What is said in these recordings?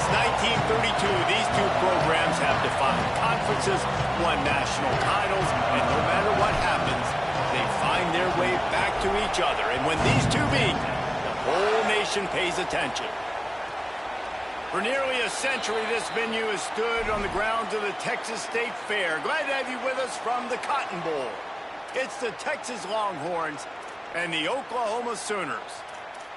Since 1932, these two programs have defined conferences, won national titles, and no matter what happens, they find their way back to each other. And when these two meet, the whole nation pays attention. For nearly a century, this venue has stood on the grounds of the Texas State Fair. Glad to have you with us from the Cotton Bowl. It's the Texas Longhorns and the Oklahoma Sooners.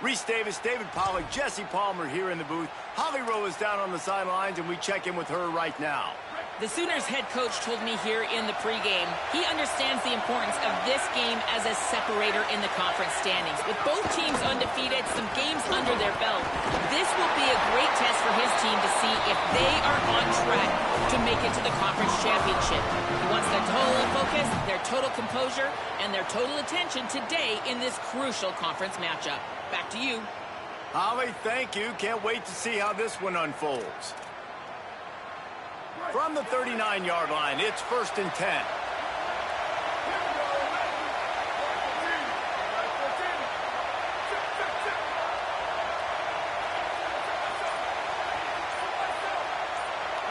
Reese Davis, David Pollack, Jesse Palmer here in the booth. Holly Rowe is down on the sidelines, and we check in with her right now. The Sooners head coach told me here in the pregame he understands the importance of this game as a separator in the conference standings. With both teams undefeated, some games under their belt, this will be a great test for his team to see if they are on track to make it to the conference championship. He wants their total focus, their total composure, and their total attention today in this crucial conference matchup. Back to you. Holly, thank you. Can't wait to see how this one unfolds. From the 39-yard line, it's 1st and 10.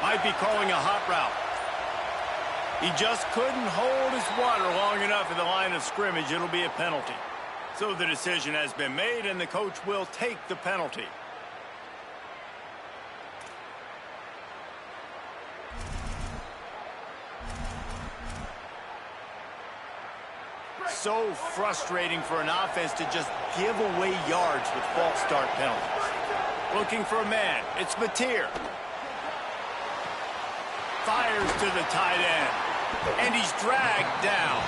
Might be calling a hot route. He just couldn't hold his water long enough in the line of scrimmage. It'll be a penalty. So the decision has been made, and the coach will take the penalty. So frustrating for an offense to just give away yards with false start penalties. Looking for a man. It's Mateer. Fires to the tight end. And he's dragged down.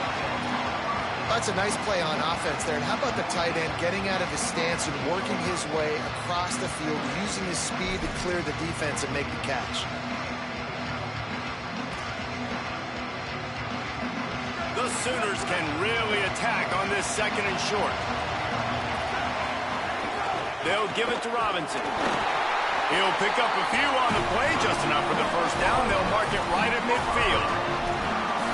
That's a nice play on offense there. And how about the tight end getting out of his stance and working his way across the field, using his speed to clear the defense and make the catch. The Sooners can really attack on this 2nd and short. They'll give it to Robinson. He'll pick up a few on the play, just enough for the 1st down. They'll mark it right at midfield.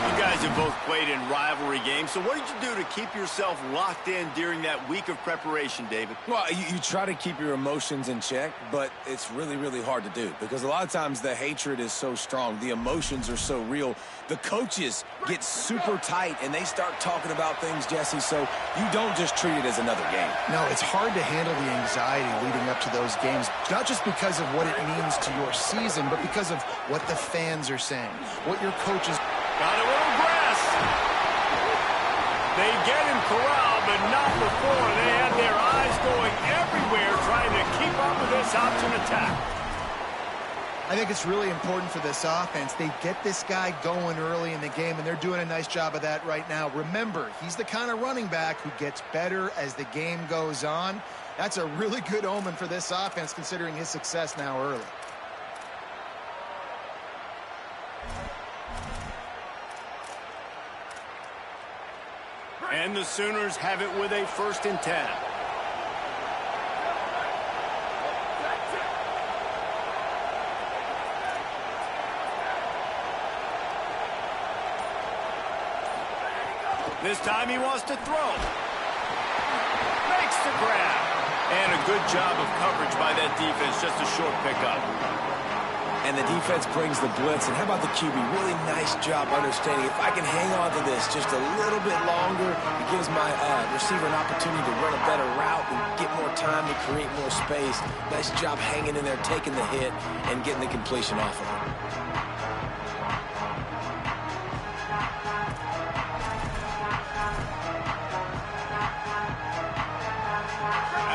You guys have both played in rivalry games, so what did you do to keep yourself locked in during that week of preparation, David? Well, you try to keep your emotions in check, but it's really, really hard to do because a lot of times the hatred is so strong. The emotions are so real. The coaches get super tight, and they start talking about things, Jesse, so you don't just treat it as another game. No, it's hard to handle the anxiety leading up to those games, not just because of what it means to your season, but because of what the fans are saying, what your coaches... Got a little grass. They get him corralled, but not before. They had their eyes going everywhere trying to keep up with this option attack. I think it's really important for this offense. They get this guy going early in the game, and they're doing a nice job of that right now. Remember, he's the kind of running back who gets better as the game goes on. That's a really good omen for this offense, considering his success now early. And the Sooners have it with a 1st and 10. This time he wants to throw. Makes the grab. And a good job of coverage by that defense. Just a short pickup. And the defense brings the blitz. And how about the QB? Really nice job understanding. If I can hang on to this just a little bit longer, it gives my receiver an opportunity to run a better route and get more time to create more space. Nice job hanging in there, taking the hit, and getting the completion off of it.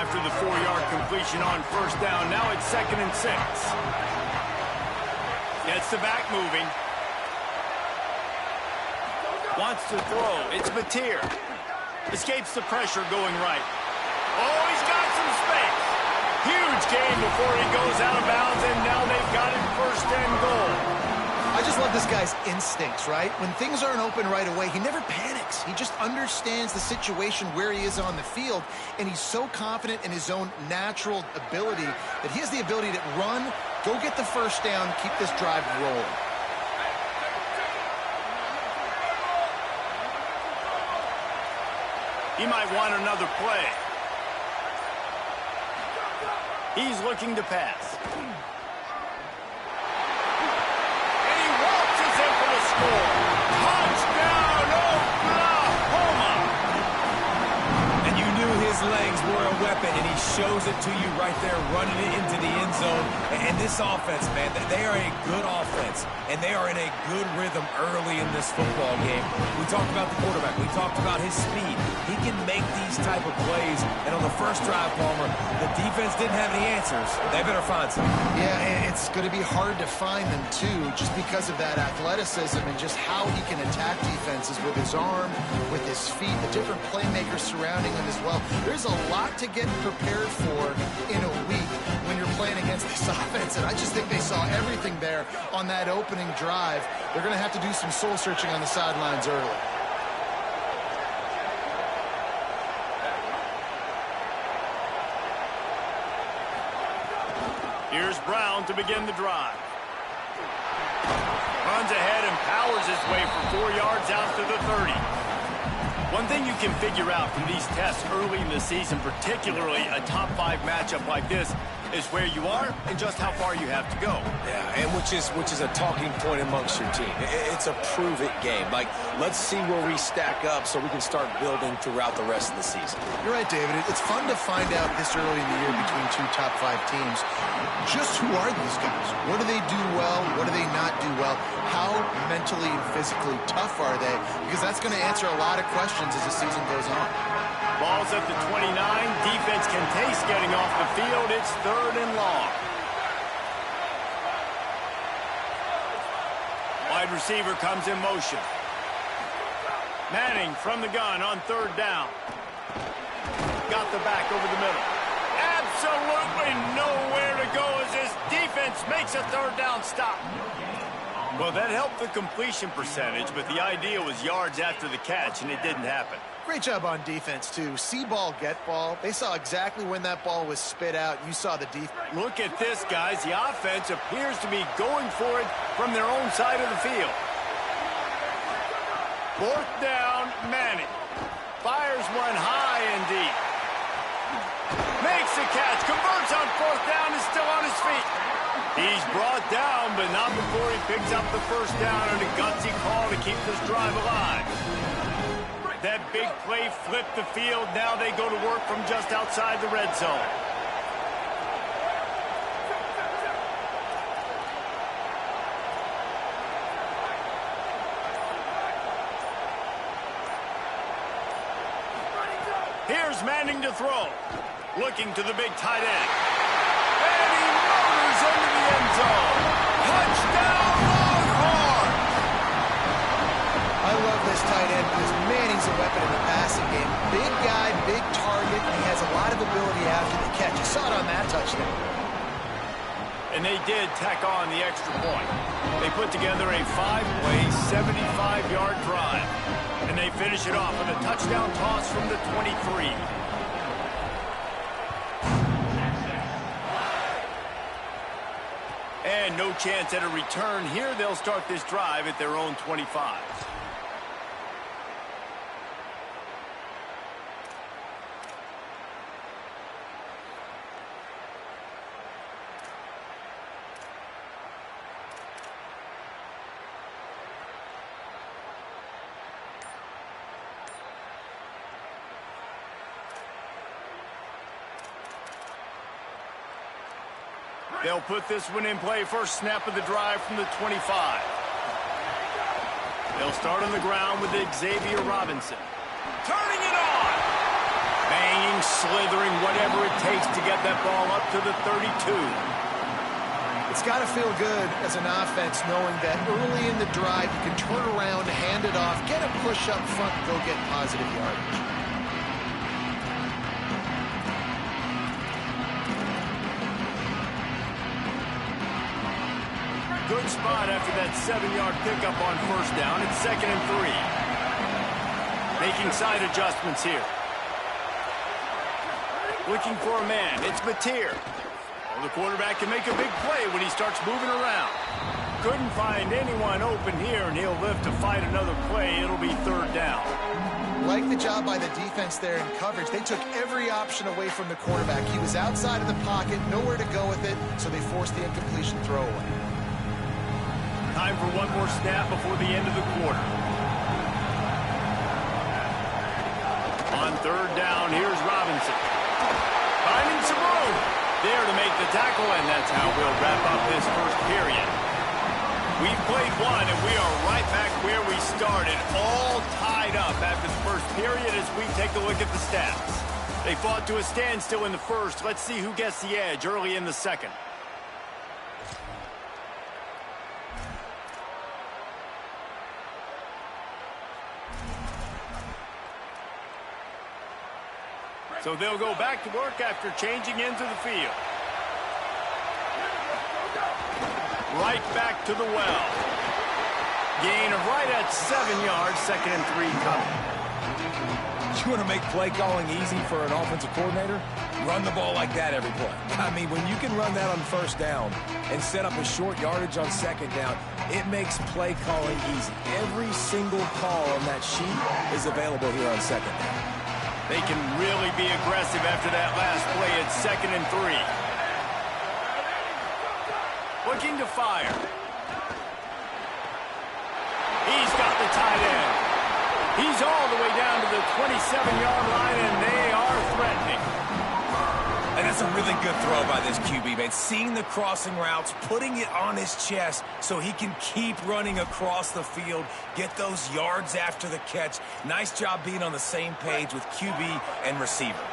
After the 4-yard completion on 1st down, now it's 2nd and 6. Gets the back moving. Wants to throw. It's Mateer. Escapes the pressure going right. Oh, he's got some space. Huge gain before he goes out of bounds, and now they've got it 1st and goal. I just love this guy's instincts, right? When things aren't open right away, he never panics. He just understands the situation where he is on the field, and he's so confident in his own natural ability that he has the ability to run, go get the 1st down, keep this drive rolling. He might want another play. He's looking to pass. shows it to you right there, running it into the end zone. And this offense, man, they are a good offense, and they are in a good rhythm early in this football game. We talked about the quarterback. We talked about his speed. He can make these type of plays. And on the first drive, Palmer, the defense didn't have any answers. They better find some. Yeah, it's going to be hard to find them, too, just because of that athleticism and just how he can attack defenses with his arm, with his feet, the different playmakers surrounding him as well. There's a lot to get prepared for in a week when you're playing against this offense, and I just think they saw everything there on that opening drive. They're going to have to do some soul-searching on the sidelines early. Here's Brown to begin the drive. Runs ahead and powers his way for 4 yards out to the 30. One thing you can figure out from these tests early in the season, particularly a top 5 matchup like this, is where you are and just how far you have to go. Yeah, and which is a talking point amongst your team. It's a prove-it game. Like, let's see where we stack up so we can start building throughout the rest of the season. You're right, David. It's fun to find out this early in the year between 2 top 5 teams. Just who are these guys? What do they do well? What do they not do well? How mentally and physically tough are they? Because that's going to answer a lot of questions as the season goes on. Ball's at the 29. Defense can taste getting off the field. It's 3rd and long. Wide receiver comes in motion. Manning from the gun on 3rd down. Got the back over the middle. Absolutely nowhere to go as this defense makes a 3rd down stop. Well, that helped the completion percentage, but the idea was yards after the catch, and it didn't happen. Great job on defense, too. See ball, get ball. They saw exactly when that ball was spit out. You saw the defense. Look at this, guys. The offense appears to be going for it from their own side of the field. 4th down, Manning. Fires one high and deep. Makes the catch. Converts on 4th down and still on his feet. He's brought down, but not before he picks up the 1st down on a gutsy call to keep this drive alive. That big play flipped the field. Now they go to work from just outside the red zone. Here's Manning to throw. Looking to the big tight end. And he motors into the end zone. Touchdown, Longhorn! I love this tight end because, man, he's a weapon in the passing game. Big guy, big target, and he has a lot of ability after the catch. You saw it on that touchdown. And they did tack on the extra point. They put together a 5-play, 75-yard drive. And they finish it off with a touchdown toss from the 23. And no chance at a return here. They'll start this drive at their own 25. They'll put this one in play. First snap of the drive from the 25. They'll start on the ground with Xavier Robinson. Turning it on! Banging, slithering, whatever it takes to get that ball up to the 32. It's got to feel good as an offense knowing that early in the drive you can turn around, hand it off, get a push up front, and go get positive yardage. Good spot after that 7-yard pickup on 1st down. It's 2nd and 3. Making side adjustments here. Looking for a man. It's Mateer. Well, the quarterback can make a big play when he starts moving around. Couldn't find anyone open here, and he'll live to fight another play. It'll be 3rd down. Like the job by the defense there in coverage. They took every option away from the quarterback. He was outside of the pocket, nowhere to go with it, so they forced the incompletion throwaway. Time for one more snap before the end of the quarter. On 3rd down, here's Robinson. finding some room. There to make the tackle, and that's how we'll wrap up this first period. We've played one, and we are right back where we started, all tied up after the first period as we take a look at the stats. They fought to a standstill in the first. Let's see who gets the edge early in the second. So they'll go back to work after changing into the field. Right back to the well. Gain of right at 7 yards, 2nd and 3 coming. You want to make play calling easy for an offensive coordinator? Run the ball like that every play. I mean, when you can run that on first down and set up a short yardage on second down, it makes play calling easy. Every single call on that sheet is available here on second down. They can really be aggressive after that last play at 2nd and 3. Looking to fire. He's got the tight end. He's all the way down to the 27-yard line, and they are threatening. And that's a really good throw by this QB, man. Seeing the crossing routes, putting it on his chest so he can keep running across the field, get those yards after the catch. Nice job being on the same page with QB and receiver.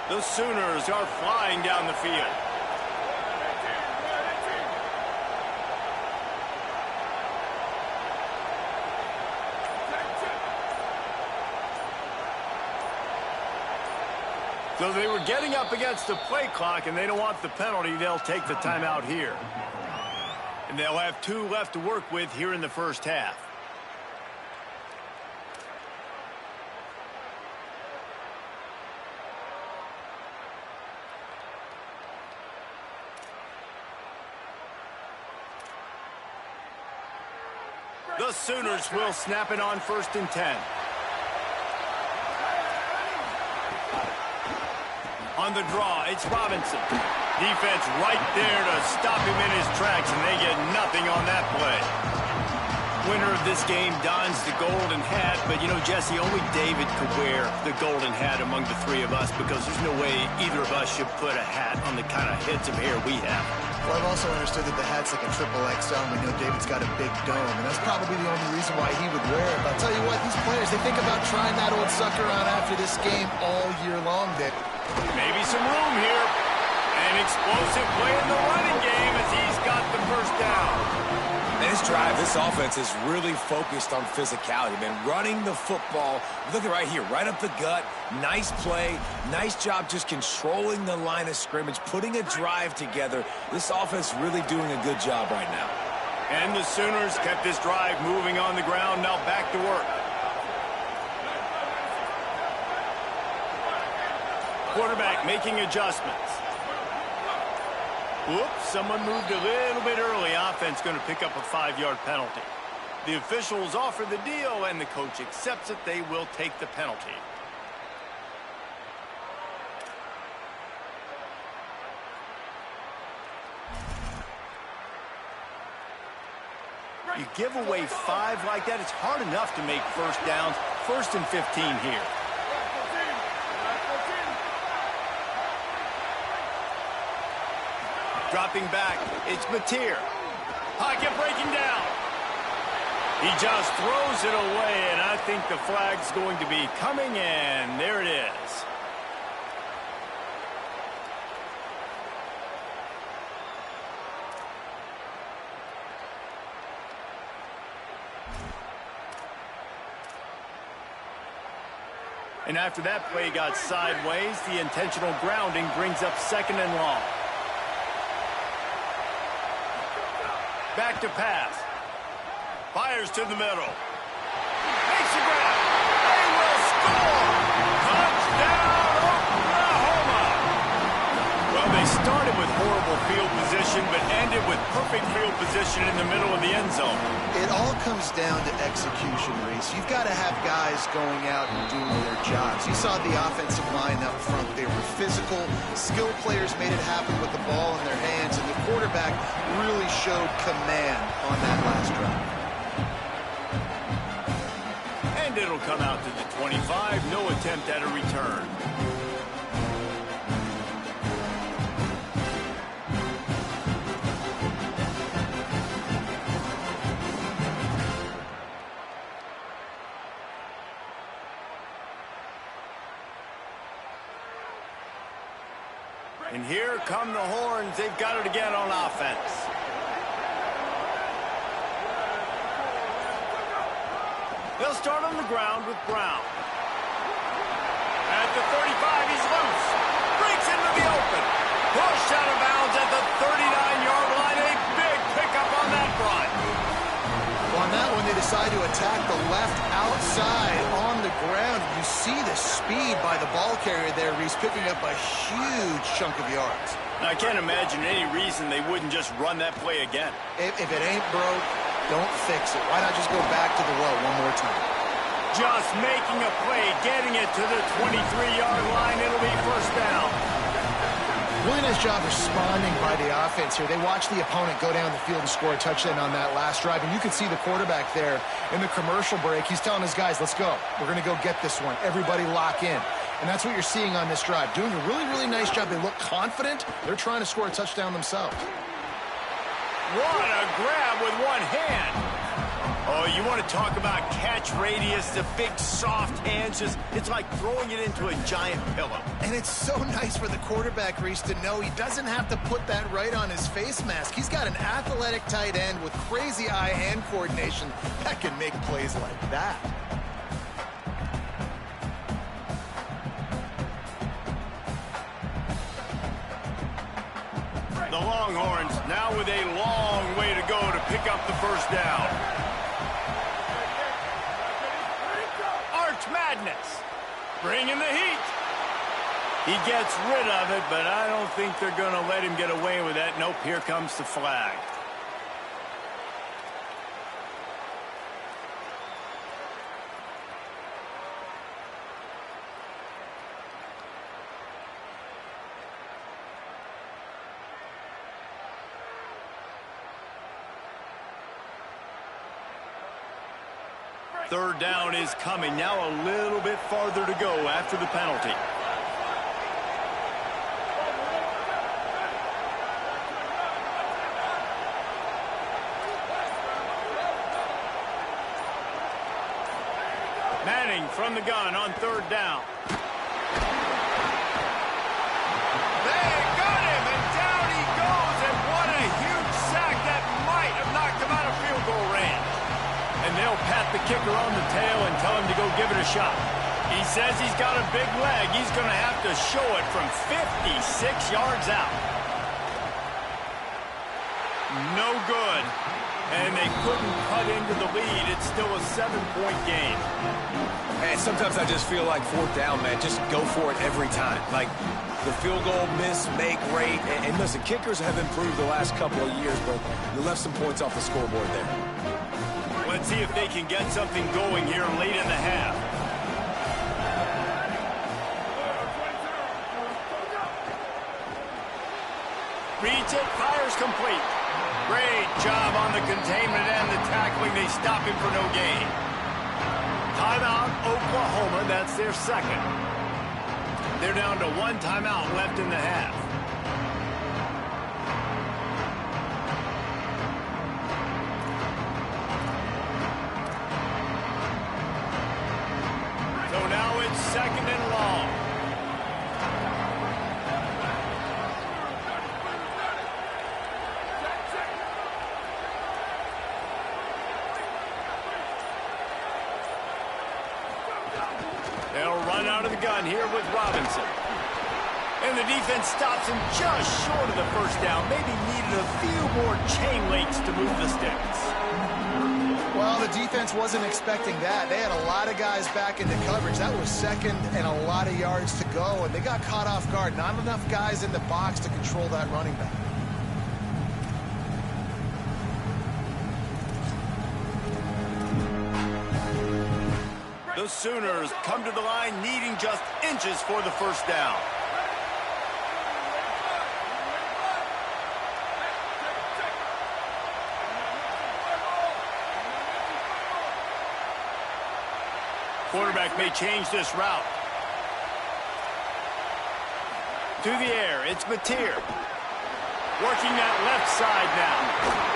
The Sooners are flying down the field. So they were getting up against the play clock, and they don't want the penalty. They'll take the timeout here. And they'll have 2 left to work with here in the first half. The Sooners will snap it on 1st and 10. On the draw, it's Robinson. Defense right there to stop him in his tracks, and they get nothing on that play. Winner of this game dons the golden hat, but, you know, Jesse, only David could wear the golden hat among the 3 of us because there's no way either of us should put a hat on the kind of heads of hair we have. Well, I've also understood that the hat's like a triple XL, and we know David's got a big dome, and that's probably the only reason why he would wear it. But I'll tell you what, these players, they think about trying that old sucker on after this game all year long, Dick. Maybe some room here. An explosive play in the running game as he's got the first down. And this drive, this offense is really focused on physicality, man. Running the football. Look at right here, right up the gut. Nice play. Nice job just controlling the line of scrimmage, putting a drive together. This offense really doing a good job right now. And the Sooners kept this drive moving on the ground. Now back to work. Quarterback making adjustments. Whoops, someone moved a little bit early. Offense going to pick up a 5-yard penalty. The officials offer the deal, and the coach accepts it. They will take the penalty. You give away 5 like that, it's hard enough to make first downs. 1st and 15 here. Dropping back, it's Mateer. Pocket breaking down. He just throws it away, and I think the flag's going to be coming, and there it is. And after that play got sideways, the intentional grounding brings up 2nd and long. Back to pass. Fires to the middle. Makes the grab. They will score. Touchdown, Oklahoma. Well, they started with horrible field position, but ended with perfect field position in the middle of the end zone. It all comes down to execution, Reese. You've got to have guys going out and doing their jobs. You saw the offensive line up front. They were physical. Skilled players made it happen with the ball in their hands, and the quarterback really showed command on that last drive. And it'll come out to the 25. No attempt at a return. here come the horns. They've got it again on offense. They'll start on the ground with Brown. At the 35, he's loose. Breaks into the open. Pushed out of bounds at the 39-yard line. A big pickup on that run. On that one, they decide to attack the left outside on the ground. You see the speed by the ball carrier there. He's picking up a huge chunk of yards. Now, I can't imagine any reason they wouldn't just run that play again. If it ain't broke, don't fix it. Why not just go back to the well one more time? Just making a play, getting it to the 23-yard line. It'll be first down. Really nice job responding by the offense here. They watched the opponent go down the field and score a touchdown on that last drive. And you can see the quarterback there in the commercial break. He's telling his guys, let's go. We're going to go get this one. Everybody lock in. And that's what you're seeing on this drive. Doing a really, really nice job. They look confident. They're trying to score a touchdown themselves. What a grab with one hand. Oh, you want to talk about catch radius, the big soft hands. It's like throwing it into a giant pillow. And it's so nice for the quarterback, Reese, to know he doesn't have to put that right on his face mask. He's got an athletic tight end with crazy eye-hand coordination that can make plays like that. The Longhorns now with a long way to go to pick up the first down. Arch Madness, bringing the heat. He gets rid of it, but I don't think they're going to let him get away with that. Nope, here comes the flag. Third down is coming. Now a little bit farther to go after the penalty. Manning from the gun on third down. They got him, and down he goes, and what a huge sack that might have knocked him out of field goal range. And they'll pat the kicker on the tail and tell him to go give it a shot. He says he's got a big leg. He's going to have to show it from 56 yards out. No good. And they couldn't cut into the lead. It's still a 7-point game. And sometimes I just feel like fourth down, man. Just go for it every time. Like the field goal miss, make rate. And listen, kickers have improved the last couple of years, but you left some points off the scoreboard there. Let's see if they can get something going here late in the half. Reads it, fires complete. Great job on the containment and the tackling. They stop him for no gain. Timeout, Oklahoma. That's their second. They're down to one timeout left in the half. So now it's second and long. They'll run out of the gun here with Robinson. And the defense stops him just short of the first down. Maybe needed a few more chain links to move the sticks. Well, the defense wasn't expecting that. They had a lot of guys back into coverage. That was second and a lot of yards to go, and they got caught off guard. Not enough guys in the box to control that running back. The Sooners come to the line needing just inches for the first down. Quarterback may change this route. To the air, it's Mateer. Working that left side now.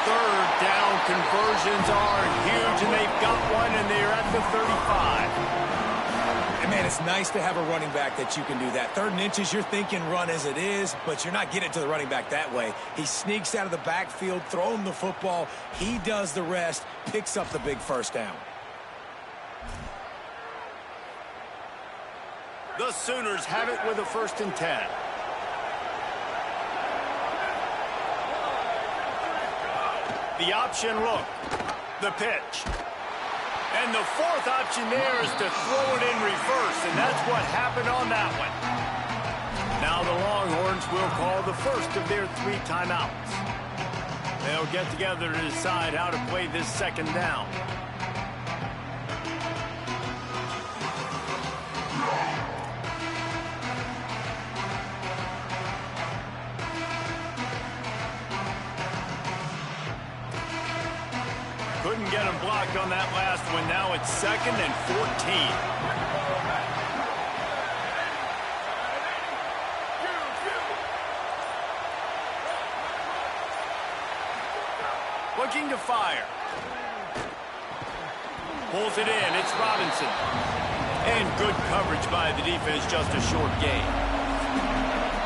Third down conversions are huge, and they've got one, and they're at the 35. And, man, it's nice to have a running back that you can do that. 3rd and inches, you're thinking run as it is, but you're not getting it to the running back that way. He sneaks out of the backfield, throwing the football. He does the rest, picks up the big first down. The Sooners have it with a 1st and 10. The option look. The pitch. And the 4th option there is to throw it in reverse, and that's what happened on that one. Now the Longhorns will call the first of their 3 timeouts. They'll get together to decide how to play this 2nd down. Couldn't get him blocked on that last one. Now it's 2nd and 14. Looking to fire. Pulls it in. It's Robinson. And good coverage by the defense. Just a short gain.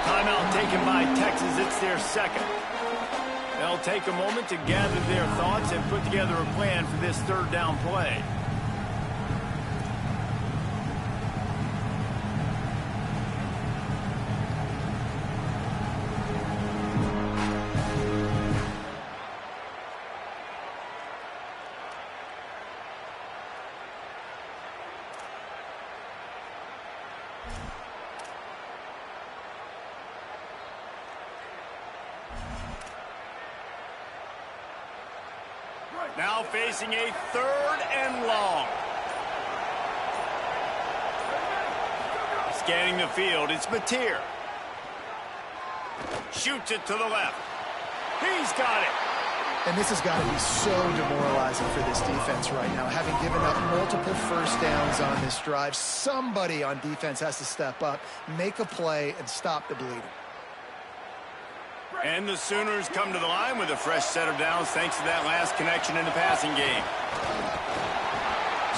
Timeout taken by Texas. It's their 2nd. They'll take a moment to gather their thoughts and put together a plan for this 3rd down play. Now facing a 3rd and long. Scanning the field, it's Mateer. Shoots it to the left. He's got it. And this has got to be so demoralizing for this defense right now. Having given up multiple 1st downs on this drive, somebody on defense has to step up, make a play, and stop the bleeding. And the Sooners come to the line with a fresh set of downs thanks to that last connection in the passing game.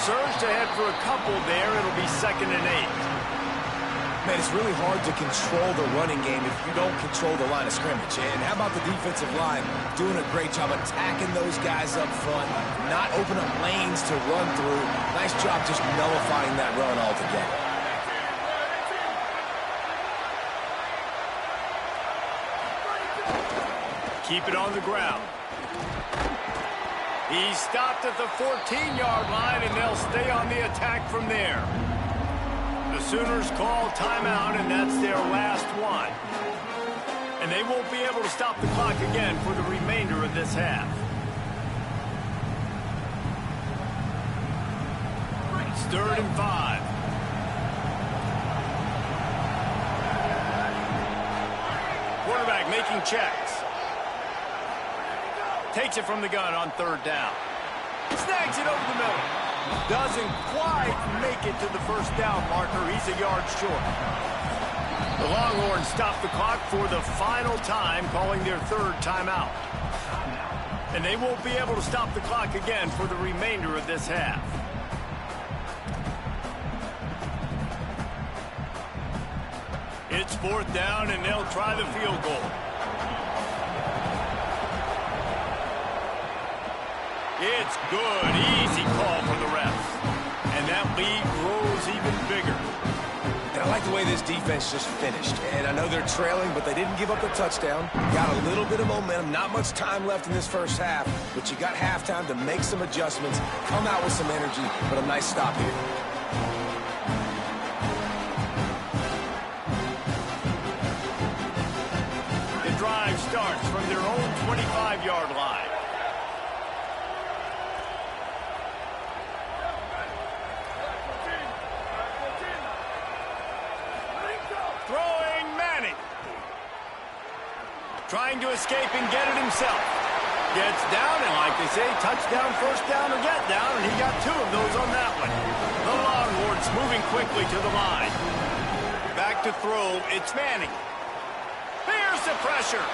Surged ahead for a couple there. It'll be 2nd and 8. Man, it's really hard to control the running game if you don't control the line of scrimmage. And how about the defensive line doing a great job attacking those guys up front, not open up lanes to run through. Nice job just nullifying that run altogether. Keep it on the ground. He stopped at the 14-yard line, and they'll stay on the attack from there. The Sooners call timeout, and that's their last one. And they won't be able to stop the clock again for the remainder of this half. It's 3rd and 5. Quarterback making checks. Takes it from the gun on 3rd down. Snags it over the middle. Doesn't quite make it to the 1st down marker. He's a yard short. The Longhorns stop the clock for the final time, calling their 3rd timeout. And they won't be able to stop the clock again for the remainder of this half. It's 4th down, and they'll try the field goal. It's good. Easy call for the refs. And that lead grows even bigger. And I like the way this defense just finished. And I know they're trailing, but they didn't give up the touchdown. Got a little bit of momentum. Not much time left in this 1st half, but you got halftime to make some adjustments, come out with some energy, but a nice stop here. The drive starts from their own 25-yard line. Trying to escape and get it himself. Gets down, and like they say, touchdown, 1st down, or get down, and he got 2 of those on that one. The Longhorns moving quickly to the line. Back to throw, it's Manning. Here's the pressure.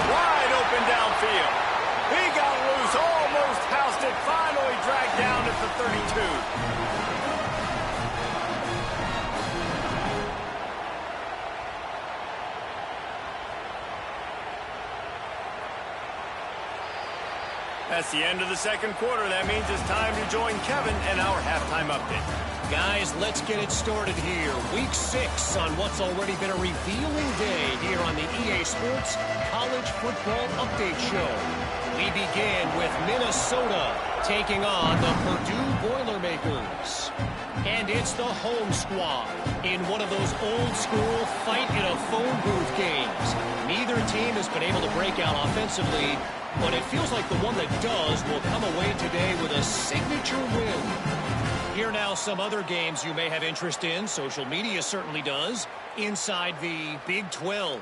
Wide open downfield. He got loose, almost housed it, finally dragged down at the 32. That's the end of the second quarter. That means it's time to join Kevin and our halftime update. Guys, let's get it started here. Week 6 on what's already been a revealing day here on the EA Sports College Football Update Show. We begin with Minnesota taking on the Purdue Boilermakers. And it's the home squad in one of those old-school fight-in-a-phone booth games. Neither team has been able to break out offensively, but it feels like the one that does will come away today with a signature win. Here now some other games you may have interest in. Social media certainly does. Inside the Big 12.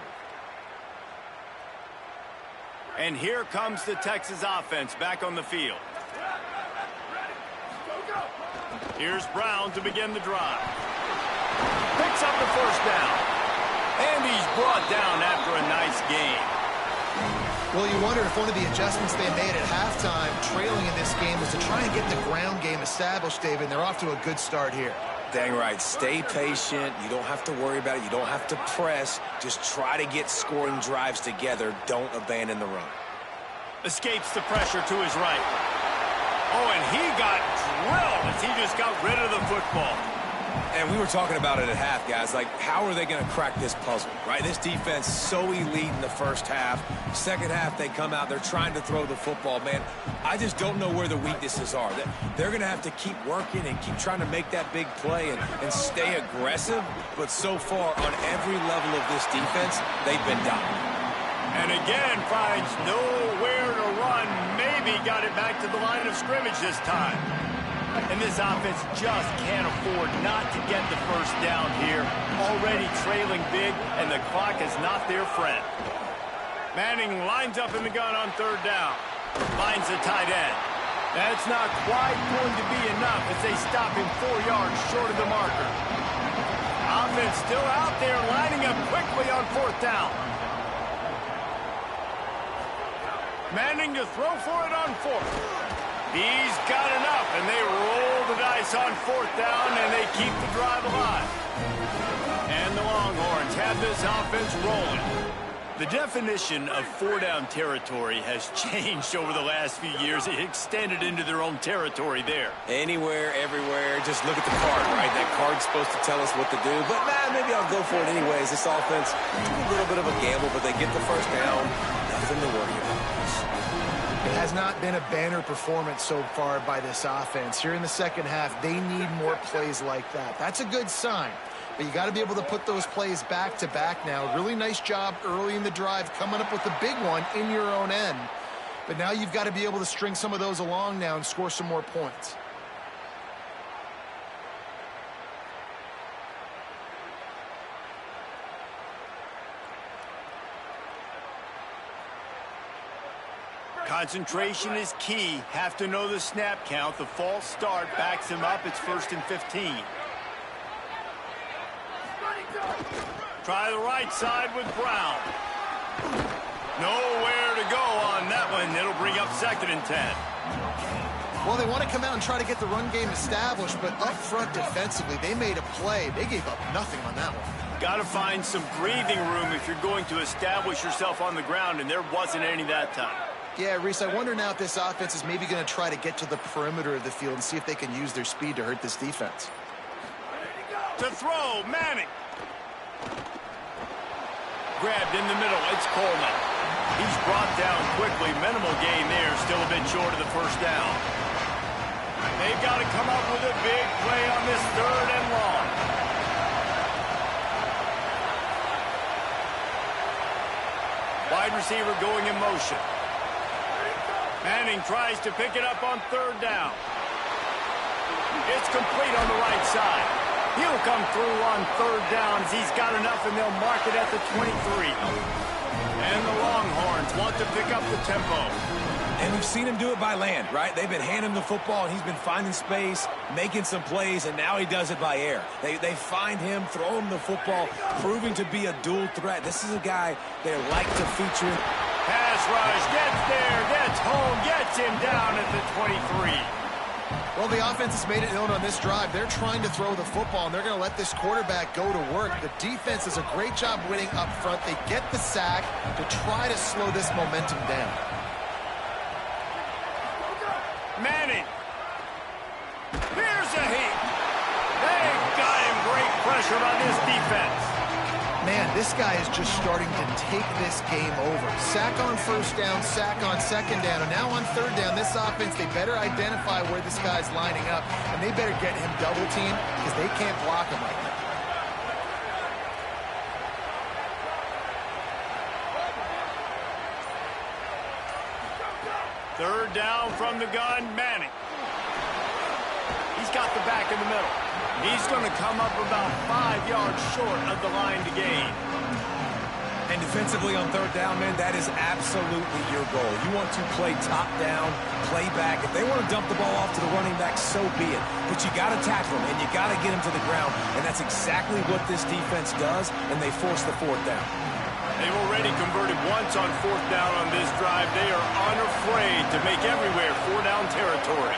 And here comes the Texas offense back on the field. Here's Brown to begin the drive. Picks up the first down. And he's brought down after a nice game. Well, you wonder if one of the adjustments they made at halftime, trailing in this game, was to try and get the ground game established, David, and they're off to a good start here. Dang right. Stay patient. You don't have to worry about it. You don't have to press. Just try to get scoring drives together. Don't abandon the run. Escapes the pressure to his right. Oh, and he got drilled as he just got rid of the football. And we were talking about it at half, guys. Like, how are they going to crack this puzzle, right? This defense so elite in the first half. Second half, they come out. They're trying to throw the football, man. I just don't know where the weaknesses are. They're going to have to keep working and keep trying to make that big play and stay aggressive. But so far, on every level of this defense, they've been dominant. And again, finds nowhere to run. Maybe got it back to the line of scrimmage this time. And this offense just can't afford not to get the first down here. Already trailing big, and the clock is not their friend. Manning lines up in the gun on third down. Finds the tight end. That's not quite going to be enough as they stop him 4 yards short of the marker. Offense still out there, lining up quickly on fourth down. Manning to throw for it on fourth. He's got enough, and they roll the dice on fourth down, and they keep the drive alive. And the Longhorns have this offense rolling. The definition of four-down territory has changed over the last few years. It extended into their own territory there. Anywhere, everywhere, just look at the card, right? That card's supposed to tell us what to do, but maybe I'll go for it anyways. This offense, a little bit of a gamble, but they get the first down. Nothing to worry about. It has not been a banner performance so far by this offense. Here in the second half, they need more plays like that. That's a good sign. But you got to be able to put those plays back to back now. Really nice job early in the drive, coming up with the big one in your own end. But now you've got to be able to string some of those along now and score some more points. Concentration is key. Have to know the snap count. The false start backs him up. It's 1st and 15. Try the right side with Brown. Nowhere to go on that one. It'll bring up 2nd and 10. Well, they want to come out and try to get the run game established, but up front defensively, they made a play. They gave up nothing on that one. Got to find some breathing room if you're going to establish yourself on the ground, and there wasn't any that time. Yeah, Reese, I wonder now if this offense is maybe going to try to get to the perimeter of the field and see if they can use their speed to hurt this defense. To throw, Manning. Grabbed in the middle, it's Coleman. He's brought down quickly. Minimal gain there, still a bit short of the first down. They've got to come up with a big play on this 3rd and long. Wide receiver going in motion. Manning tries to pick it up on 3rd down. It's complete on the right side. He'll come through on 3rd down as he's got enough, and they'll mark it at the 23. And the Longhorns want to pick up the tempo. And we've seen him do it by land, right? They've been handing him the football, and he's been finding space, making some plays, and now he does it by air. They find him, throw him the football, proving to be a dual threat. This is a guy they like to feature. Pass rush, gets there, gets home, gets him down at the 23. Well, the offense has made it known on this drive. They're trying to throw the football, and they're going to let this quarterback go to work. The defense does a great job winning up front. They get the sack to try to slow this momentum down. Manning. Here's a heat. They've got him. Great pressure on this defense. Man, this guy is just starting to take this game over. Sack on first down, sack on second down, and now on third down, this offense, they better identify where this guy's lining up, and they better get him double teamed because they can't block him right now. Third down from the gun, Manning. He's got the back in the middle. He's going to come up about 5 yards short of the line to gain. And defensively on third down, man, that is absolutely your goal. You want to play top down, play back. If they want to dump the ball off to the running back, so be it. But you got to tackle them, and you got to get them to the ground. And that's exactly what this defense does, and they force the fourth down. They've already converted once on fourth down on this drive. They are unafraid to make everywhere four-down territory.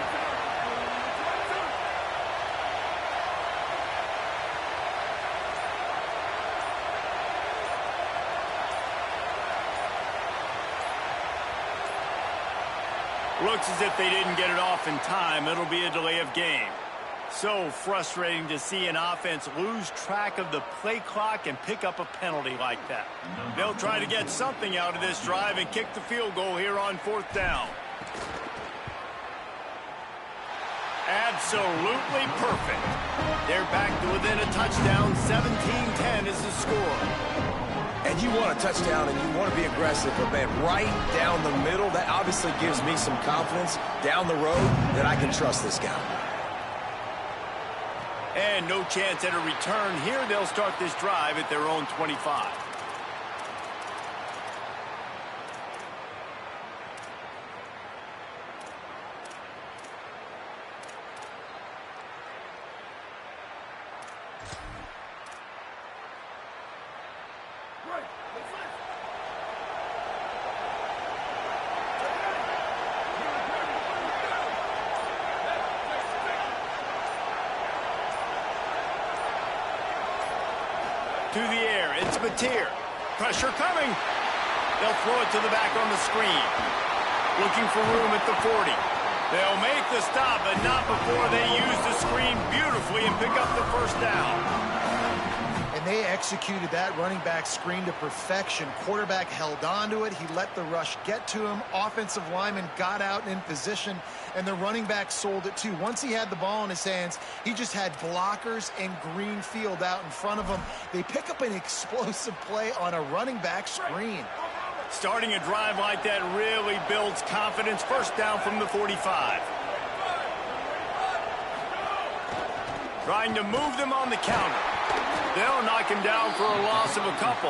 Looks as if they didn't get it off in time. It'll be a delay of game. So frustrating to see an offense lose track of the play clock and pick up a penalty like that. They'll try to get something out of this drive and kick the field goal here on fourth down. Absolutely perfect. They're back to within a touchdown. 17-10 is the score. And you want a touchdown and you want to be aggressive, but man, right down the middle, that obviously gives me some confidence down the road that I can trust this guy. And no chance at a return here. They'll start this drive at their own 25. To the air, it's Mateer. Pressure coming. They'll throw it to the back on the screen. Looking for room at the 40. They'll make the stop, but not before they use the screen beautifully and pick up the first down. And they executed that running back screen to perfection. Quarterback held on to it. He let the rush get to him. Offensive lineman got out in position, and the running back sold it too. Once he had the ball in his hands, he just had blockers and green field out in front of him. They pick up an explosive play on a running back screen. Starting a drive like that really builds confidence. First down from the 45. Trying to move them on the counter. They'll knock him down for a loss of a couple.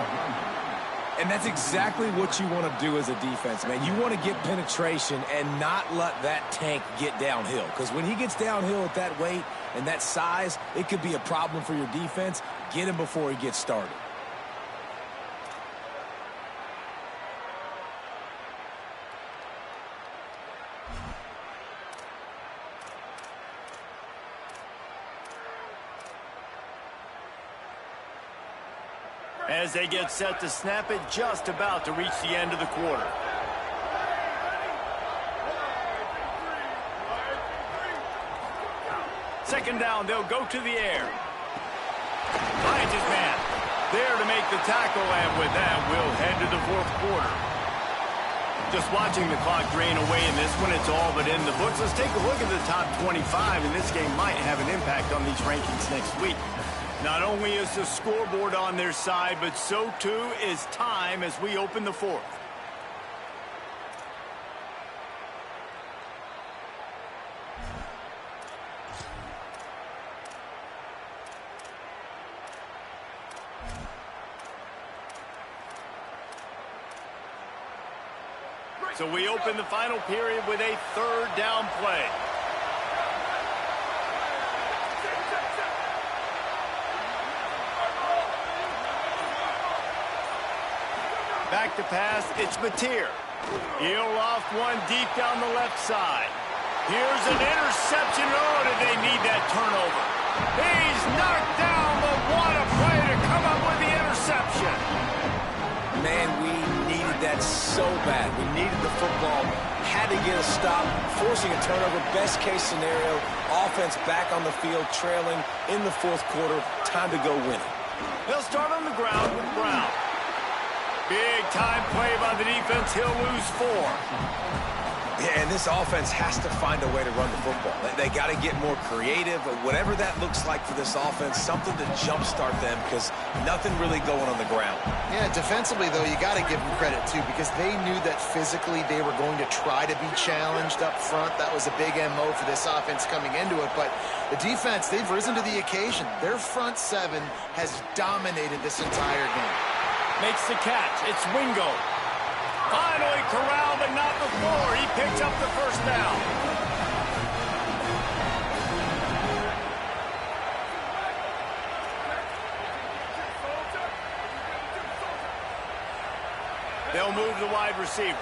And that's exactly what you want to do as a defense, man. You want to get penetration and not let that tank get downhill. Because when he gets downhill at that weight and that size, it could be a problem for your defense. Get him before he gets started. As they get set to snap it, just about to reach the end of the quarter. Second down, they'll go to the air. Finds his man. There to make the tackle, and with that, we'll head to the fourth quarter. Just watching the clock drain away in this one, it's all but in the books. Let's take a look at the top 25, and this game might have an impact on these rankings next week. Not only is the scoreboard on their side, but so too is time as we open the fourth. So we open the final period with a third down play. Back to pass, it's Mateer. He'll loft one deep down the left side. Here's an interception. Oh, did they need that turnover? He's knocked down, but what a play to come up with the interception. Man, we needed that so bad. We needed the football had to get a stop, forcing a turnover. Best case scenario, offense back on the field, trailing in the fourth quarter. Time to go win it. They'll start on the ground with Brown. Big time play by the defense. He'll lose 4. Yeah, and this offense has to find a way to run the football. They got to get more creative, or whatever that looks like for this offense, something to jumpstart them, because nothing really going on the ground. Yeah, defensively, though, you got to give them credit, too, because they knew that physically they were going to try to be challenged up front. That was a big MO for this offense coming into it. But the defense, they've risen to the occasion. Their front 7 has dominated this entire game. Makes the catch. It's Wingo. Finally corralled, but not before. He picks up the first down. They'll move the wide receiver.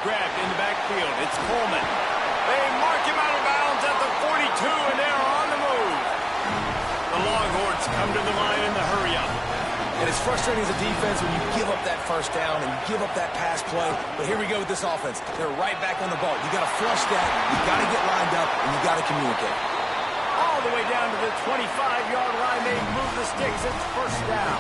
Grabbed in the backfield. It's Coleman. They mark him out of bounds at the 42, and they're on the move. The Longhorns come to the line in the hurry-up. And it's frustrating as a defense when you give up that first down and you give up that pass play. But here we go with this offense. They're right back on the ball. You got to flush that. You got to get lined up, and you got to communicate. All the way down to the 25-yard line. They move the sticks. It's first down.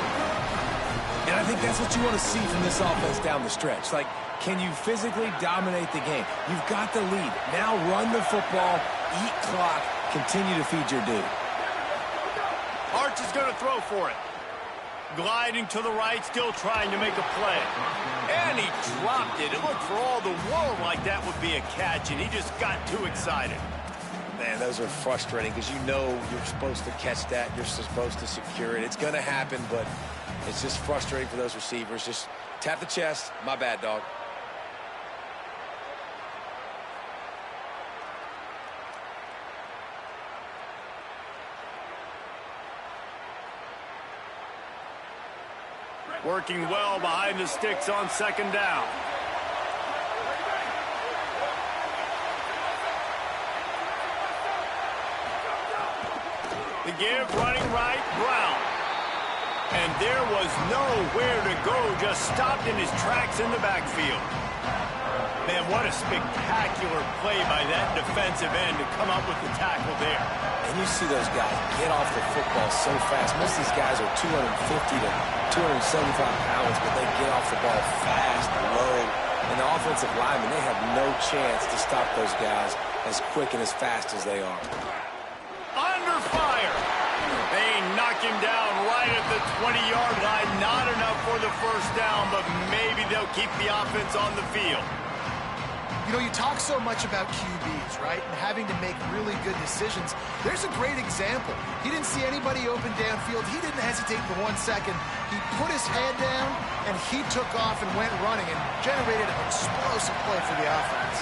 And I think that's what you want to see from this offense down the stretch. Like, can you physically dominate the game? You've got the lead. Now run the football, eat clock, continue to feed your dude. Arch is going to throw for it. Gliding to the right, still trying to make a play. And he dropped it. It looked for all the world like that would be a catch, and he just got too excited. Man, those are frustrating because you know you're supposed to catch that. You're supposed to secure it. It's going to happen, but it's just frustrating for those receivers. Just tap the chest. My bad, dog. Working well behind the sticks on second down. The give, running right, Brown. And there was nowhere to go, just stopped in his tracks in the backfield. Man, what a spectacular play by that defensive end to come up with the tackle there. And you see those guys get off the football so fast. Most of these guys are 250 to 275 pounds, but they get off the ball fast, low. And the offensive linemen, they have no chance to stop those guys as quick and as fast as they are. Under fire. They knock him down right at the 20-yard line. Not enough for the first down, but maybe they'll keep the offense on the field. You know, you talk so much about QBs, right, and having to make really good decisions. There's a great example. He didn't see anybody open downfield. He didn't hesitate for 1 second. He put his head down, and he took off and went running and generated an explosive play for the offense.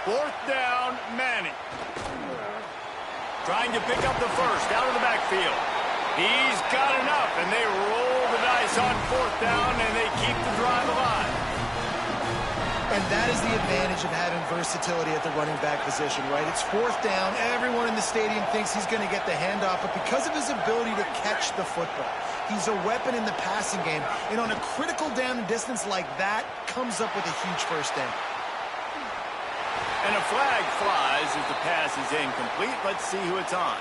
Fourth down, Manning. Trying to pick up the first out of the backfield. He's got enough, and they roll the dice on fourth down, and they keep the drive alive. And that is the advantage of having versatility at the running back position, right? It's fourth down. Everyone in the stadium thinks he's going to get the handoff, but because of his ability to catch the football, he's a weapon in the passing game. And on a critical down and distance like that, comes up with a huge first down. And a flag flies as the pass is incomplete. Let's see who it's on.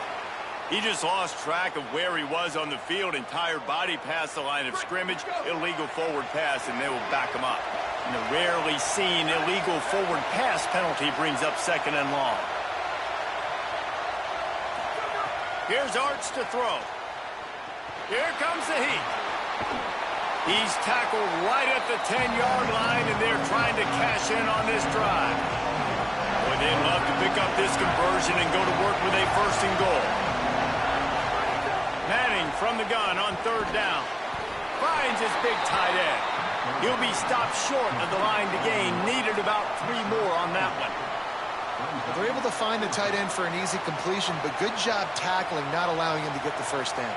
He just lost track of where he was on the field. Entire body past the line of scrimmage. Illegal forward pass, and they will back him up. And the rarely seen illegal forward pass penalty brings up second and long. Here's Arch to throw. Here comes the heat. He's tackled right at the 10-yard line, and they're trying to cash in on this drive. Boy, they'd love to pick up this conversion and go to work with a first and goal. Manning from the gun on third down. Finds his big tight end. He'll be stopped short of the line to gain. Needed about 3 more on that one. They're able to find the tight end for an easy completion, but good job tackling, not allowing him to get the first down.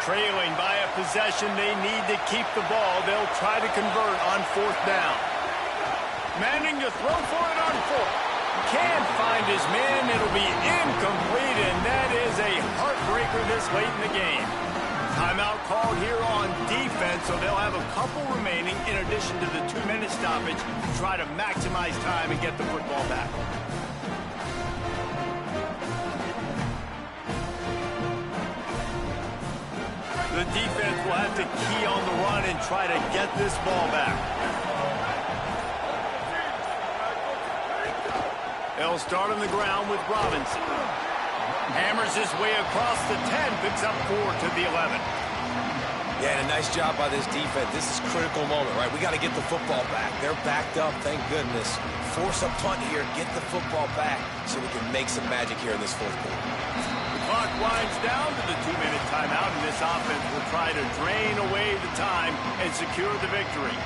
Trailing by a possession, they need to keep the ball. They'll try to convert on fourth down. Manning to throw for it on 4th. Can't find his man. It'll be incomplete, and that is a heartbreaker this late in the game. Timeout called here on defense, so they'll have a couple remaining in addition to the 2-minute stoppage to try to maximize time and get the football back. The defense will have to key on the run and try to get this ball back. They'll start on the ground with Robinson. Hammers his way across the 10, picks up 4 to the 11. Yeah, and a nice job by this defense. This is a critical moment, right? We got to get the football back. They're backed up, thank goodness. Force a punt here, get the football back so we can make some magic here in this 4th quarter. The clock winds down to the 2-minute timeout, and this offense will try to drain away the time and secure the victory.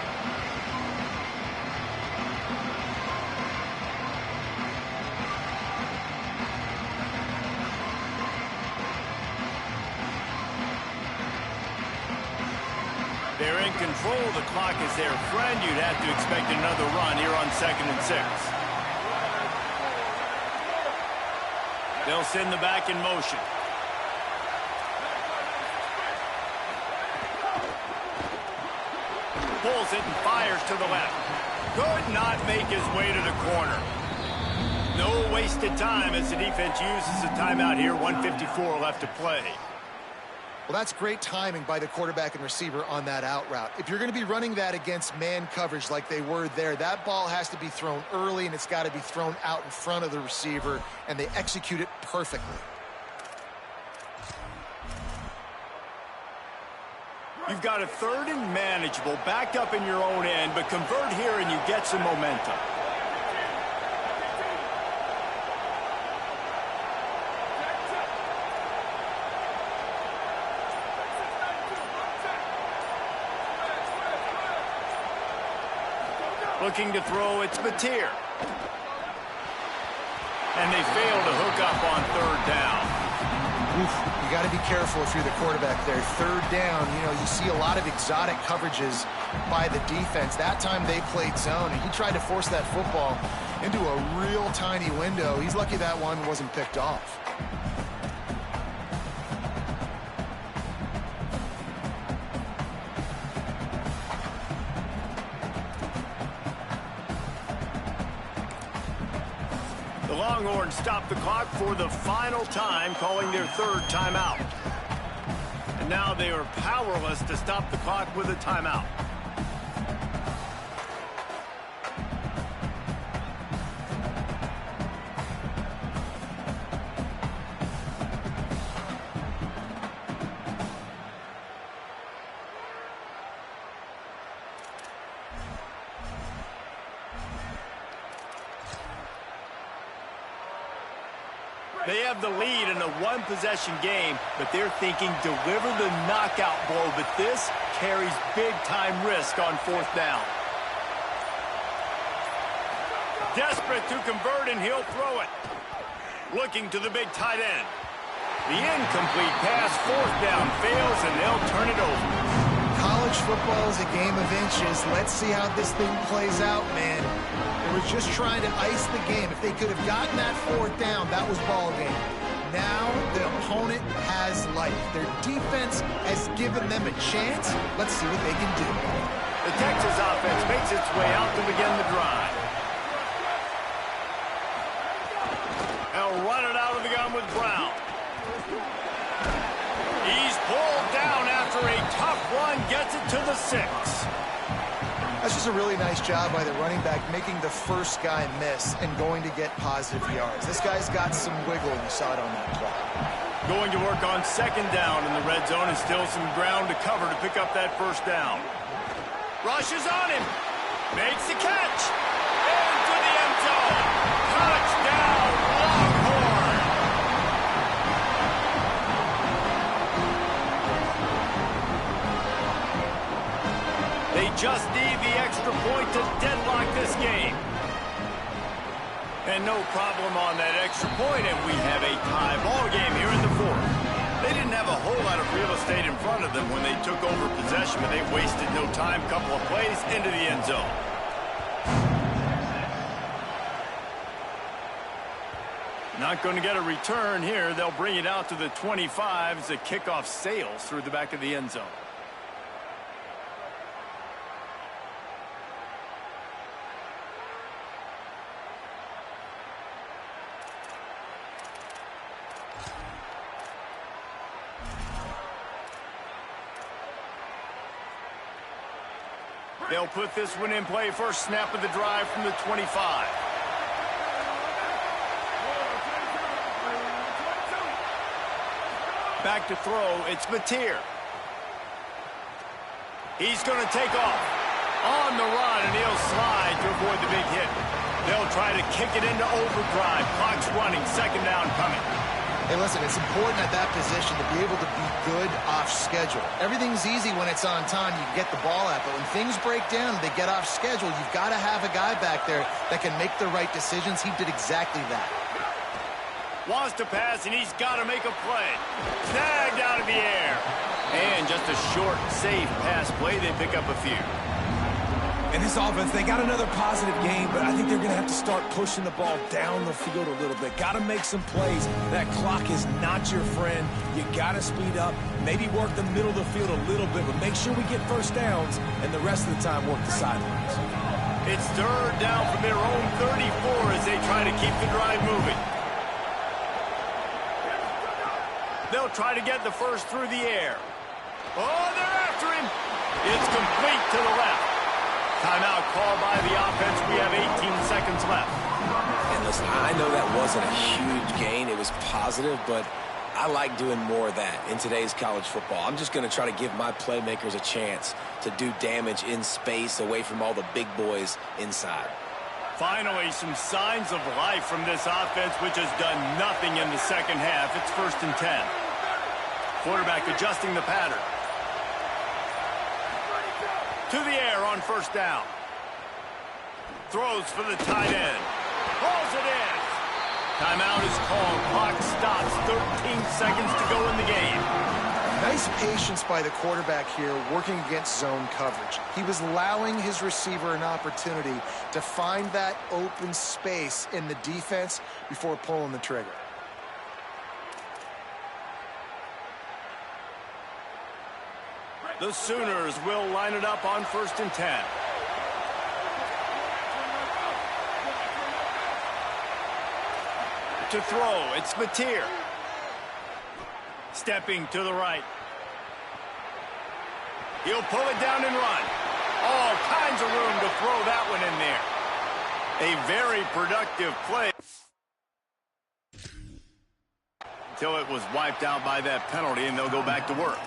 They're in control. The clock is their friend. You'd have to expect another run here on 2nd and 6. They'll send the back in motion. Pulls it and fires to the left. Could not make his way to the corner. No wasted time as the defense uses a timeout here. 1:54 left to play. Well, that's great timing by the quarterback and receiver on that out route. If you're going to be running that against man coverage like they were there, that ball has to be thrown early, and it's got to be thrown out in front of the receiver, and they execute it perfectly. You've got a 3rd and manageable, backed up in your own end, but convert here and you get some momentum. Looking to throw, it's Batir. And they fail to hook up on 3rd down. Oof, you got to be careful if you're the quarterback there. 3rd down, you know, you see a lot of exotic coverages by the defense. That time they played zone, and he tried to force that football into a real tiny window. He's lucky that one wasn't picked off. Longhorns stop the clock for the final time, calling their 3rd timeout. And now they are powerless to stop the clock with a timeout. They have the lead in a 1-possession game, but they're thinking deliver the knockout blow, but this carries big-time risk on 4th down. Desperate to convert, and he'll throw it. Looking to the big tight end. The incomplete pass, 4th down, fails, and they'll turn it over. College football is a game of inches. Let's see how this thing plays out, man. They were just trying to ice the game. If they could have gotten that 4th down, that was ball game. Now the opponent has life. Their defense has given them a chance. Let's see what they can do. The Texas offense makes its way out to begin the drive. They'll run it out of the gun with Brown. He's pulled down after a tough run, gets it to the 6. That's just a really nice job by the running back, making the first guy miss and going to get positive yards. This guy's got some wiggle, and you saw it on that play. Going to work on 2nd down in the red zone, and still some ground to cover to pick up that 1st down. Rushes on him. Makes the catch. Into the end zone. Touchdown, Longhorn. They just need the extra point to deadlock this game. And no problem on that extra point, and we have a tie ball game here in the 4th. They didn't have a whole lot of real estate in front of them when they took over possession, but they wasted no time. Couple of plays into the end zone. Not going to get a return here. They'll bring it out to the 25 as the kickoff sails through the back of the end zone. They'll put this one in play. First snap of the drive from the 25. Back to throw. It's Mateer. He's going to take off. On the run, and he'll slide to avoid the big hit. They'll try to kick it into overdrive. Clock's running. Second down coming. Hey, listen, it's important at that position to be able to be good off schedule. Everything's easy when it's on time. You can get the ball out, but when things break down and they get off schedule, you've got to have a guy back there that can make the right decisions. He did exactly that. Wants to pass, and he's got to make a play. Snagged out of the air. And just a short, safe pass play. They pick up a few. And this offense, they got another positive game, but I think they're going to have to start pushing the ball down the field a little bit. Got to make some plays. That clock is not your friend. You got to speed up, maybe work the middle of the field a little bit, but make sure we get first downs, and the rest of the time work the sidelines. It's third down from their own 34 as they try to keep the drive moving. They'll try to get the first through the air. Oh, they're after him. It's complete to the left. Timeout called by the offense. We have 18 seconds left. And listen, I know that wasn't a huge gain. It was positive, but I like doing more of that in today's college football. I'm just going to try to give my playmakers a chance to do damage in space away from all the big boys inside. Finally, some signs of life from this offense, which has done nothing in the second half. It's 1st and 10. Quarterback adjusting the pattern. To the air on first down. Throws for the tight end. Pulls it in. Timeout is called. Clock stops. 13 seconds to go in the game. Nice patience by the quarterback here working against zone coverage. He was allowing his receiver an opportunity to find that open space in the defense before pulling the trigger. The Sooners will line it up on 1st and 10. To throw, it's Mateer. Stepping to the right. He'll pull it down and run. All kinds of room to throw that one in there. A very productive play. Until it was wiped out by that penalty, and they'll go back to work.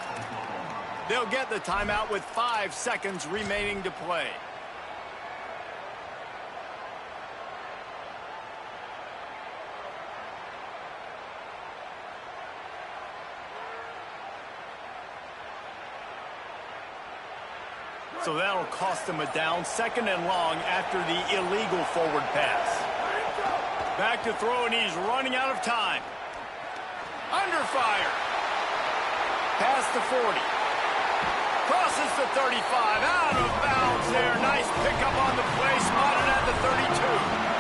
They'll get the timeout with 5 seconds remaining to play. So that'll cost them a down, 2nd and long after the illegal forward pass. Back to throw, and he's running out of time. Under fire. Past the 40. Crosses the 35, out of bounds there. Nice pickup on the play, spotted at the 32.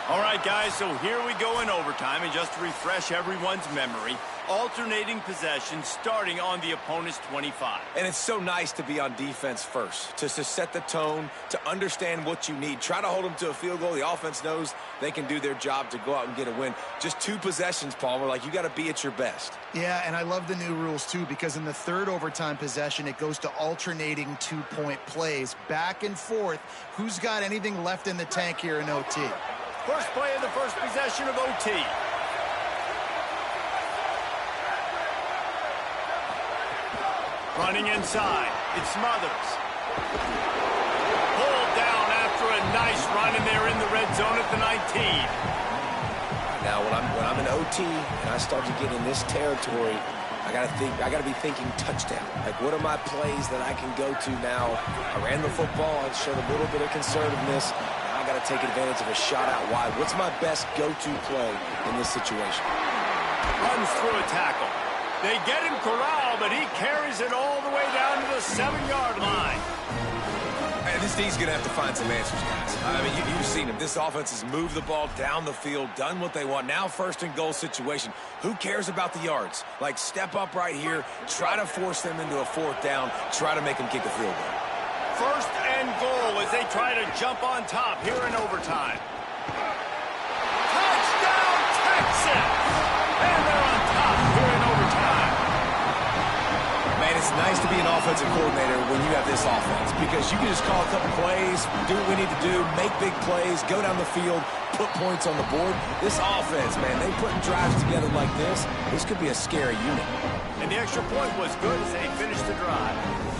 All right, guys, so here we go in overtime, and just to refresh everyone's memory, alternating possession starting on the opponent's 25. And it's so nice to be on defense first, to set the tone, to understand what you need. Try to hold them to a field goal. The offense knows they can do their job to go out and get a win. Just 2 possessions, Palmer, like you got to be at your best. Yeah, and I love the new rules, too, because in the 3rd overtime possession, it goes to alternating 2-point plays. Back and forth. Who's got anything left in the tank here in OT? First play of the first possession of OT. Running inside. It's Smothers. Pulled down after a nice run, and they're in the red zone at the 19. Now, when I'm in OT and I start to get in this territory, I gotta be thinking touchdown. Like, what are my plays that I can go to now? I ran the football. I showed a little bit of conservativeness. Now I gotta take advantage of a shot out wide. What's my best go-to play in this situation? Runs through a tackle. They get him corralled, but he carries it all the way down to the 7-yard line. And And this D's going to have to find some answers, guys. I mean, you've seen them. This offense has moved the ball down the field, done what they want. Now first and goal situation. Who cares about the yards? Like, step up right here, try to force them into a fourth down, try to make them kick a field goal. First and goal as they try to jump on top here in overtime. Touchdown, Texans! And they're on top here in overtime. Man, it's nice to be an offensive coordinator when you have this offense because you can just call a couple plays, do what we need to do, make big plays, go down the field, put points on the board. This offense, man, they putting drives together like this. This could be a scary unit. And the extra point was good as they finished the drive.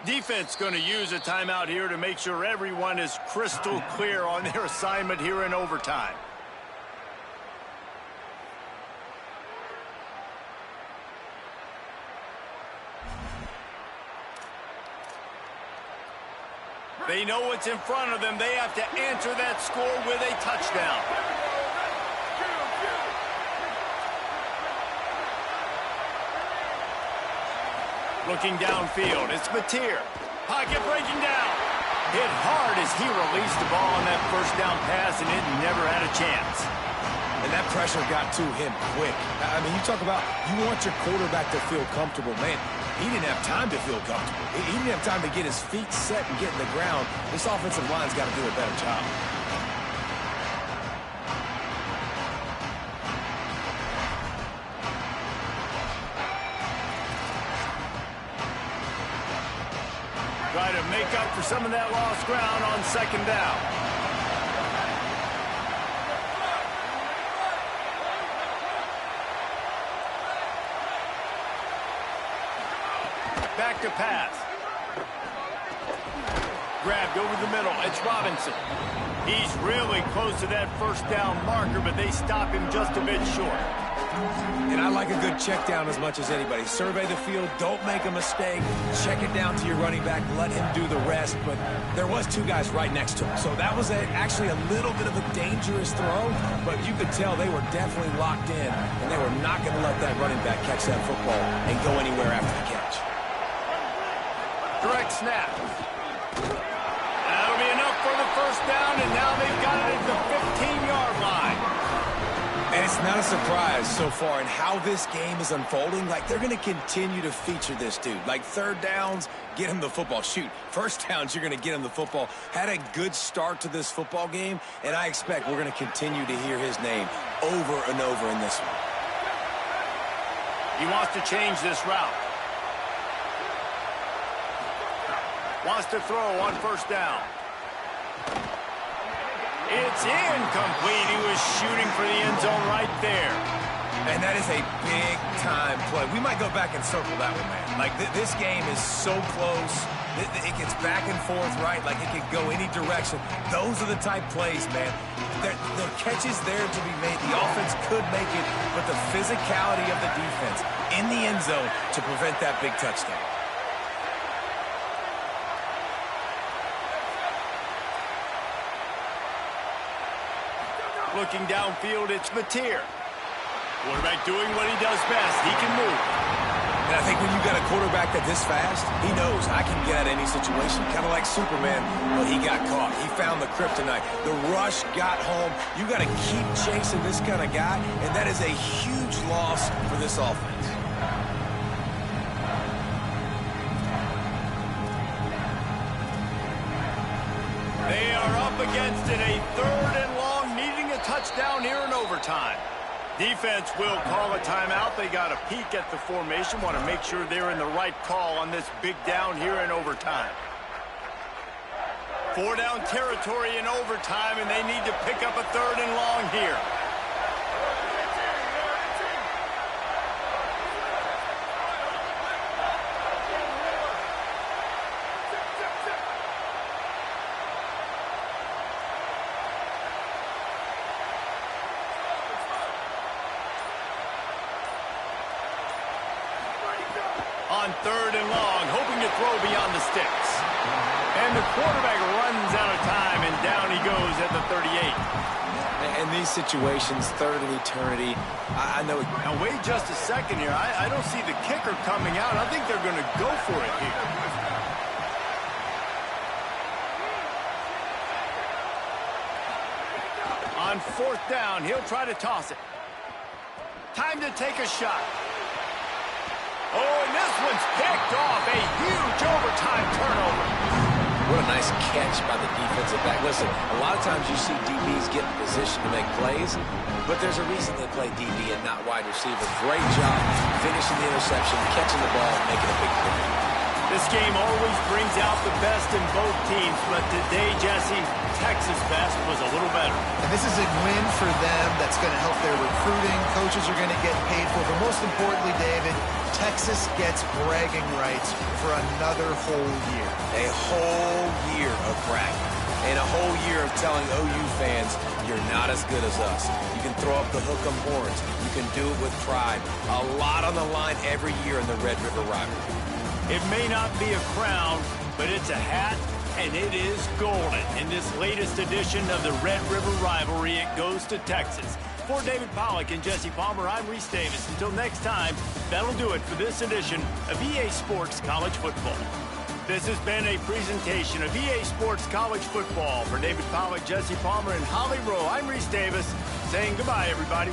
Defense going to use a timeout here to make sure everyone is crystal clear on their assignment here in overtime. They know what's in front of them. They have to answer that score with a touchdown. Looking downfield, it's Mateer. Pocket breaking down. Hit hard as he released the ball on that first down pass, and it never had a chance. And that pressure got to him quick. I mean, you talk about you want your quarterback to feel comfortable. Man, he didn't have time to feel comfortable. He didn't have time to get his feet set and get in the ground. This offensive line's got to do a better job. Try to make up for some of that lost ground on second down. Back to pass. Grabbed over the middle. It's Robinson. He's really close to that first down marker, but they stop him just a bit short. And I like a good check down as much as anybody. Survey the field, don't make a mistake. Check it down to your running back, let him do the rest. But there was two guys right next to him. So that was actually a little bit of a dangerous throw, but you could tell they were definitely locked in, and they were not going to let that running back catch that football and go anywhere after the catch. Direct snap. That'll be enough for the first down, and now they've got it at the 15-yard line. And it's not a surprise so far in how this game is unfolding. Like, they're going to continue to feature this dude. Like, third downs, get him the football. Shoot, first downs, you're going to get him the football. Had a good start to this football game, and I expect we're going to continue to hear his name over and over in this one. He wants to change this route. Wants to throw on first down. It's incomplete. He was shooting for the end zone right there. And that is a big-time play. We might go back and circle that one, man. Like, this game is so close. It gets back and forth, right? Like, it could go any direction. Those are the type plays, man. The catch is there to be made. The offense could make it, but the physicality of the defense in the end zone to prevent that big touchdown. Looking downfield, it's Mateer. Quarterback doing what he does best. He can move. And I think when you got a quarterback that this fast, he knows I can get out of any situation. Kind of like Superman, but he got caught. He found the kryptonite. The rush got home. You got to keep chasing this kind of guy, and that is a huge loss for this offense. They are up against it, a third and long, needing a touchdown here in overtime. Defense will call a timeout. They got a peek at the formation, want to make sure they're in the right call on this big down here in overtime. 4-down territory in overtime, and they need to pick up a third and long here. On third and long, hoping to throw beyond the sticks. And the quarterback runs out of time, and down he goes at the 38. In these situations, third and eternity, I know it. Now, wait just a second here. I don't see the kicker coming out. I think they're going to go for it here. On fourth down, he'll try to toss it. Time to take a shot. Oh, and this one's picked off. A huge overtime turnover. What a nice catch by the defensive back. Listen, a lot of times you see DBs get in position to make plays, but there's a reason they play DB and not wide receiver. Great job finishing the interception, catching the ball, and making a big play. This game always brings out the best in both teams, but today, Jesse, Texas' best was a little better. And this is a win for them that's going to help their recruiting. Coaches are going to get paid for. But most importantly, David, Texas gets bragging rights for another whole year. A whole year of bragging. And a whole year of telling OU fans, you're not as good as us. You can throw up the hook 'em horns. You can do it with pride. A lot on the line every year in the Red River Rivalry. It may not be a crown, but it's a hat, and it is golden. In this latest edition of the Red River Rivalry, it goes to Texas. For David Pollack and Jesse Palmer, I'm Reese Davis. Until next time, that'll do it for this edition of EA Sports College Football. This has been a presentation of EA Sports College Football. For David Pollack, Jesse Palmer, and Holly Rowe, I'm Reese Davis, saying goodbye, everybody.